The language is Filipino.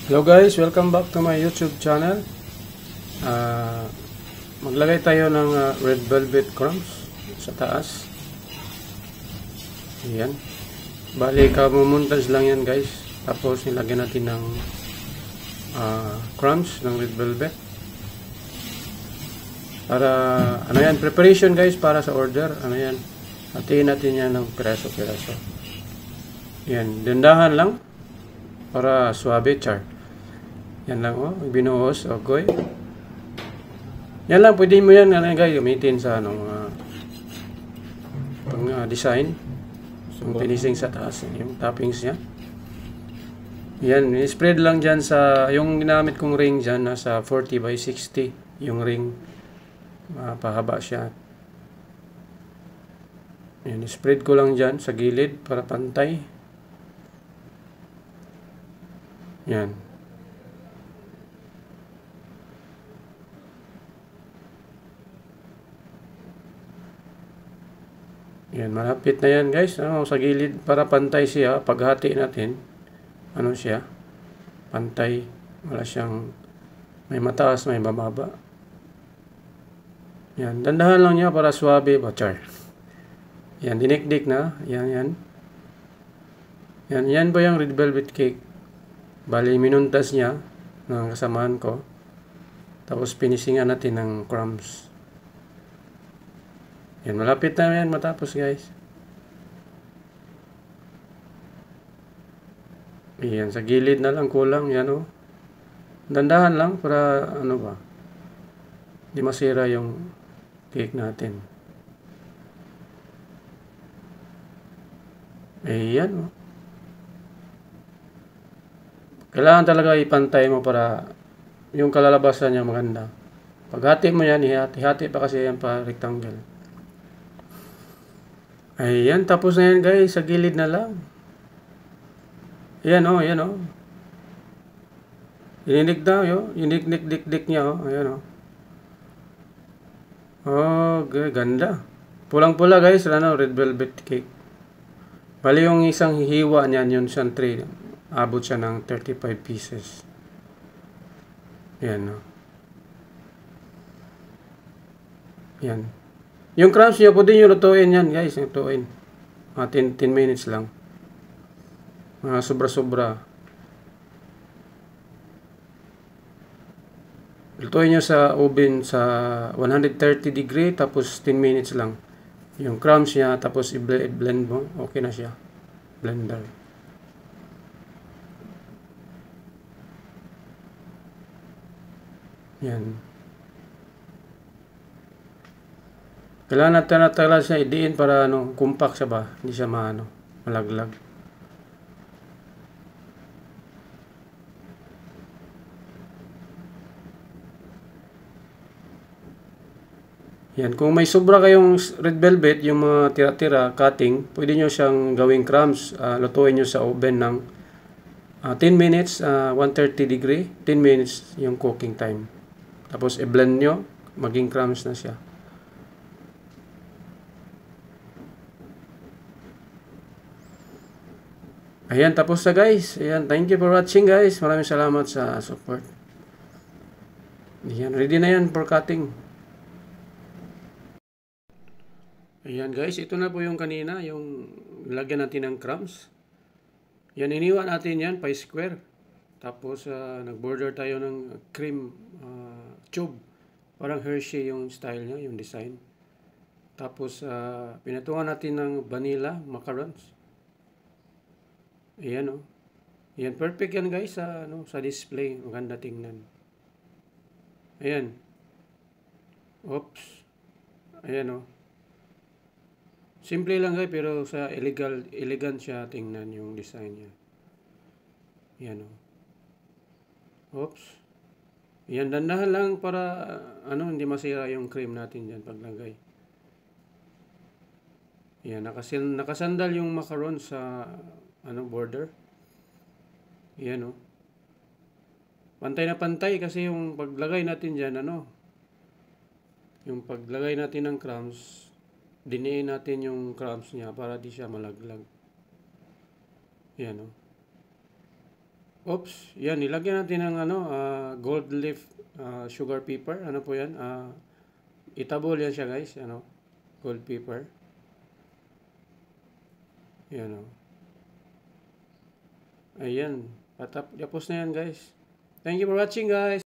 Hello guys, welcome back to my YouTube channel. Maglagay tayo ng red velvet crumbs sa taas. Ayan. Bali, kamumuntas lang yan guys. Tapos nilagyan natin ng crumbs ng red velvet. Para, ano yan, preparation guys para sa order. Ano yan, hatiin natin yan ng piraso-piraso. Yan, dandahan lang para suabe char. Yan lang binuhos, okay. Yan lang, pwede mo yan guys, gamitin sa pang design. Yung finishing sa taas, yung toppings niya. Yan, spread lang dyan sa, yung ginamit kong ring dyan, nasa 40 by 60. Yung ring, pahaba siya. Yan, spread ko lang dyan sa gilid para pantay. Yan. Yan, malapit na yan guys. Sa gilid para pantay siya. Paghati natin, ano siya? Pantay. Wala siyang, may mataas, may bababa. Yan, dandahan lang niya para swabe ba, char. Yan, dinikdik na. Yan, yan. Yan ba yung red velvet cake? Bali, minuntas niya ng kasamaan ko. Tapos, pinisingan natin ng crumbs. Yan, malapit na yan matapos guys. Yan, sa gilid na lang kulang. Yan dandahan lang para ano ba, di masira yung cake natin. Ayan kailangan talaga ipantay mo para yung kalalabasan niya maganda. Paghati mo yan, ihati pa kasi yan pa rectangle. Ayan, tapos na yan guys, sa gilid na lang. Ayan ayan ininik daw inik-dik niya ayan ganda. Pulang-pula guys, red velvet cake. Bali yung isang hihiwa niyan, yun siyang tray. Abot siya ng 35 pieces. Ayan Yan. Yung crumbs nyo, pwede nyo lutuin yan guys. Lutuin. 10 minutes lang. Sobra-sobra. Lutuin nyo sa oven sa 130 degree. Tapos 10 minutes lang. Yung crumbs niya. Tapos i-blend mo. Okay na siya. Blender. Yan. Kailangan natin natala siya idiin para compact siya ba, hindi siya malaglag. Yan, kung may sobra kayong red velvet, yung mga tira-tira, cutting, pwede nyo siyang gawing crumbs, lutuin nyo sa oven ng 10 minutes, 130 degree, 10 minutes yung cooking time. Tapos i-blend nyo, maging crumbs na siya. Ayan, tapos na guys. Ayan, thank you for watching guys. Maraming salamat sa support. Ayan, ready na yan for cutting. Ayan guys, ito na po yung kanina, yung lagyan natin ng crumbs. Yan, iniwan natin yan, pie square. Tapos, nag-border tayo ng cream tube. Parang Hershey yung style niya, yung design. Tapos, pinatungan natin ng vanilla macarons. Ayan Ayan, perfect yan guys sa display. Maganda tingnan. Ayan. Oops. Ayan simple lang guys, pero sa elegant siya tingnan yung design niya. Ayan Oops. Ayan, dandahan lang para hindi masira yung cream natin dyan paglagay. Ayan, nakasandal yung macaron sa border. Ayan pantay na pantay kasi yung paglagay natin dyan yung paglagay natin ng crumbs, diniin natin yung crumbs niya para di siya malaglag. Ayan Oops, yan, nilagyan natin ng ano, gold leaf sugar pepper. Ano po yan? Itabol yan siya guys, ano, gold pepper. Yan o. Ayan, tapos na yan guys. Thank you for watching guys.